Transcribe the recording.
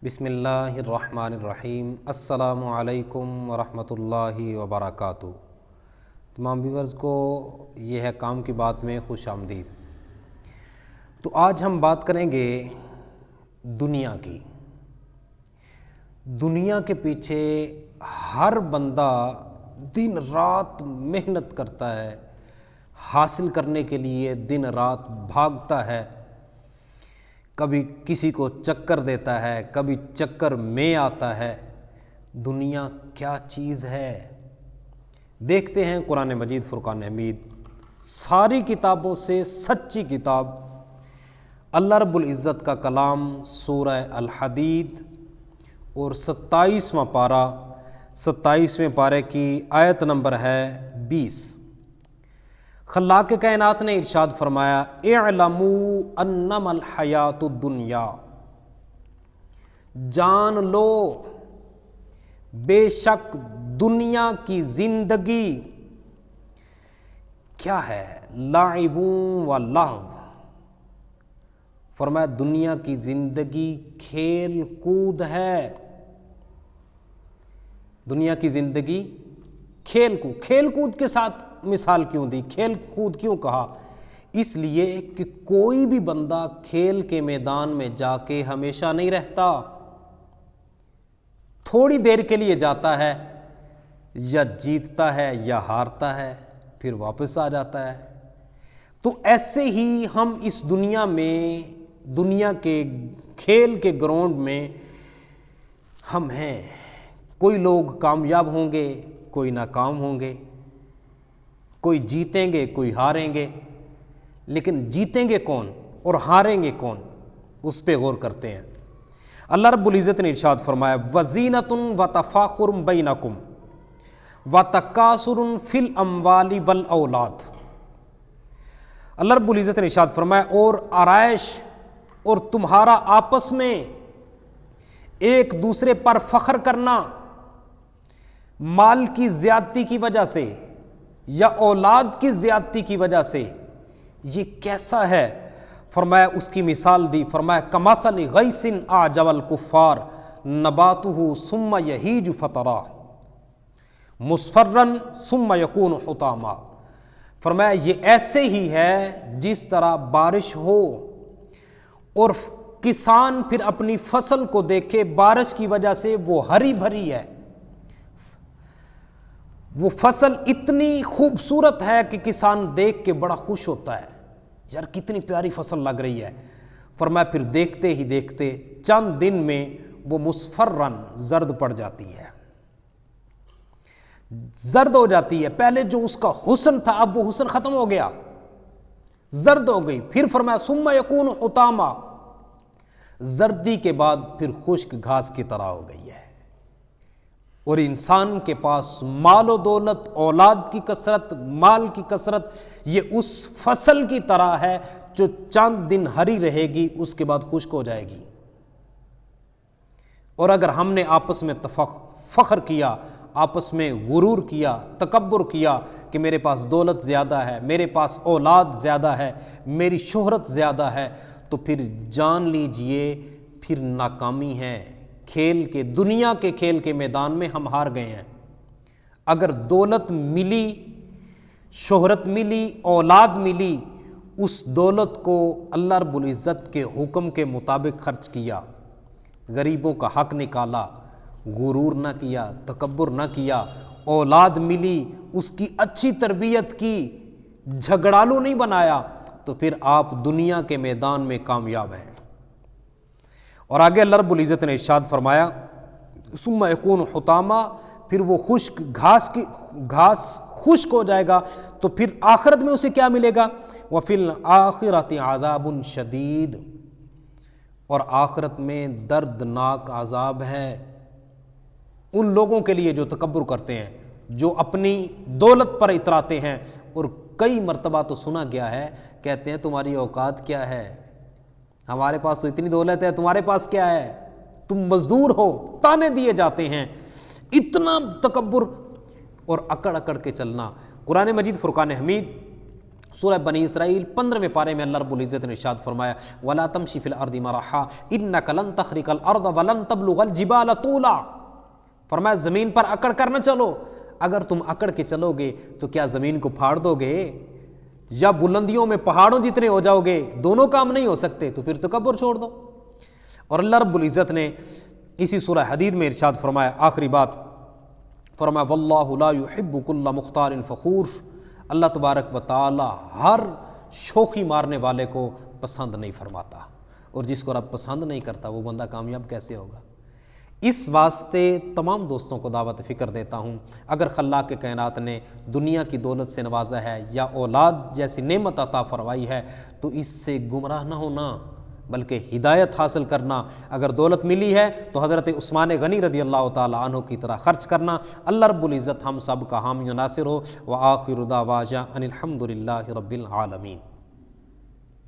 بسم اللہ الرحمن الرحیم۔ السلام علیکم ورحمۃ اللہ وبرکاتہ۔ تمام ویورز کو یہ ہے کام کی بات میں خوش آمدید۔ تو آج ہم بات کریں گے دنیا کی۔ دنیا کے پیچھے ہر بندہ دن رات محنت کرتا ہے، حاصل کرنے کے لیے دن رات بھاگتا ہے، کبھی کسی کو چکر دیتا ہے، کبھی چکر میں آتا ہے۔ دنیا کیا چیز ہے؟ دیکھتے ہیں قرآن مجید فرقان حمید، ساری کتابوں سے سچی کتاب، اللہ رب العزت کا کلام، سورہ الحدید اور 27واں پارہ، 27ویں پارے کی آیت نمبر ہے 20۔ خلاق کائنات نے ارشاد فرمایا، اعلموا انما الحیات الدنیا، جان لو بے شک دنیا کی زندگی کیا ہے، لعب و لہو، فرمایا دنیا کی زندگی کھیل کود ہے۔ دنیا کی زندگی کھیل کود کے ساتھ مثال کیوں دی، کھیل کود کیوں کہا؟ اس لیے کہ کوئی بھی بندہ کھیل کے میدان میں جا کے ہمیشہ نہیں رہتا، تھوڑی دیر کے لیے جاتا ہے، یا جیتتا ہے یا ہارتا ہے، پھر واپس آ جاتا ہے۔ تو ایسے ہی ہم اس دنیا میں، دنیا کے کھیل کے گراؤنڈ میں ہم ہیں۔ کوئی لوگ کامیاب ہوں گے، کوئی ناکام ہوں گے، کوئی جیتیں گے، کوئی ہاریں گے، لیکن جیتیں گے کون اور ہاریں گے کون، اس پہ غور کرتے ہیں۔ اللہ رب العزت نے ارشاد فرمایا، وَزِینَةٌ وَتَفَاخُرٌ بَیْنَکُمْ وَتَکَاثُرٌ فِی الْأَمْوَالِ وَالْأَوْلَادِ۔ اللہ رب العزت نے ارشاد فرمایا، اور آرائش اور تمہارا آپس میں ایک دوسرے پر فخر کرنا، مال کی زیادتی کی وجہ سے یا اولاد کی زیادتی کی وجہ سے، یہ کیسا ہے؟ فرمایا اس کی مثال دی، فرمایا کمثل غیث اعجب الکفار نباتہ ثم یہیج فتراہ مصفرا ثم یکون حطاما۔ فرمایا یہ ایسے ہی ہے جس طرح بارش ہو اور کسان پھر اپنی فصل کو دیکھے، بارش کی وجہ سے وہ ہری بھری ہے، وہ فصل اتنی خوبصورت ہے کہ کسان دیکھ کے بڑا خوش ہوتا ہے، یار کتنی پیاری فصل لگ رہی ہے۔ فرمایا پھر دیکھتے ہی دیکھتے چند دن میں وہ مصفرن زرد پڑ جاتی ہے، زرد ہو جاتی ہے۔ پہلے جو اس کا حسن تھا اب وہ حسن ختم ہو گیا، زرد ہو گئی۔ پھر فرمایا ثم یکون حطاما، زردی کے بعد پھر خشک گھاس کی طرح ہو گئی ہے۔ اور انسان کے پاس مال و دولت، اولاد کی کثرت، مال کی کثرت، یہ اس فصل کی طرح ہے جو چند دن ہری رہے گی، اس کے بعد خشک ہو جائے گی۔ اور اگر ہم نے آپس میں فخر کیا، آپس میں غرور کیا، تکبر کیا کہ میرے پاس دولت زیادہ ہے، میرے پاس اولاد زیادہ ہے، میری شہرت زیادہ ہے، تو پھر جان لیجئے پھر ناکامی ہے۔ دنیا کے کھیل کے میدان میں ہم ہار گئے ہیں۔ اگر دولت ملی، شہرت ملی، اولاد ملی، اس دولت کو اللہ رب العزت کے حکم کے مطابق خرچ کیا، غریبوں کا حق نکالا، غرور نہ کیا، تکبر نہ کیا، اولاد ملی اس کی اچھی تربیت کی، جھگڑالو نہیں بنایا، تو پھر آپ دنیا کے میدان میں کامیاب ہیں۔ اور آگے اللہ رب العزت نے ارشاد فرمایا، ثم یکون حطاما، پھر وہ خشک گھاس خشک ہو جائے گا، تو پھر آخرت میں اسے کیا ملے گا؟ وفی الآخرۃ عذاب شدید، اور آخرت میں دردناک عذاب ہے ان لوگوں کے لیے جو تکبر کرتے ہیں، جو اپنی دولت پر اتراتے ہیں۔ اور کئی مرتبہ تو سنا گیا ہے، کہتے ہیں تمہاری اوقات کیا ہے، ہمارے پاس تو اتنی دولت ہے، تمہارے پاس کیا ہے، تم مزدور ہو، تانے دیے جاتے ہیں۔ اتنا تکبر اور اکڑ اکڑ کے چلنا۔ قرآن مجید فرقان حمید سورہ بنی اسرائیل 15ویں پارے میں اللہ رب العزت نے ارشاد فرمایا وَلَا تَمْشِ فِي الْأَرْضِ مَرَحًا إِنَّكَ لَن تَخْرِقَ الْأَرْضَ وَلَن تَبْلُغَ الْجِبَالَ طُولًا، فرمایا زمین پر اکڑ کر نہ چلو، اگر تم اکڑ کے چلو گے تو کیا زمین کو پھاڑ دو گے یا بلندیوں میں پہاڑوں جتنے ہو جاؤ گے، دونوں کام نہیں ہو سکتے، تو پھر تکبر چھوڑ دو۔ اور اللہ رب العزت نے اسی سورہ حدید میں ارشاد فرمایا، آخری بات فرمایا وَاللَّهُ لَا يُحِبُّ كُلَّ مُخْتَالٍ فَخُورٍ، اللہ تبارک و تعالی ہر شوخی مارنے والے کو پسند نہیں فرماتا، اور جس کو رب پسند نہیں کرتا وہ بندہ کامیاب کیسے ہوگا؟ اس واسطے تمام دوستوں کو دعوت فکر دیتا ہوں، اگر خلاق کائنات نے دنیا کی دولت سے نوازا ہے یا اولاد جیسی نعمت عطا فرمائی ہے تو اس سے گمراہ نہ ہونا بلکہ ہدایت حاصل کرنا۔ اگر دولت ملی ہے تو حضرت عثمان غنی رضی اللہ تعالی عنہ کی طرح خرچ کرنا۔ اللہ رب العزت ہم سب کا حامی و ناصر ہو۔ وآخر دعوانا ان الحمد للہ رب العالمین۔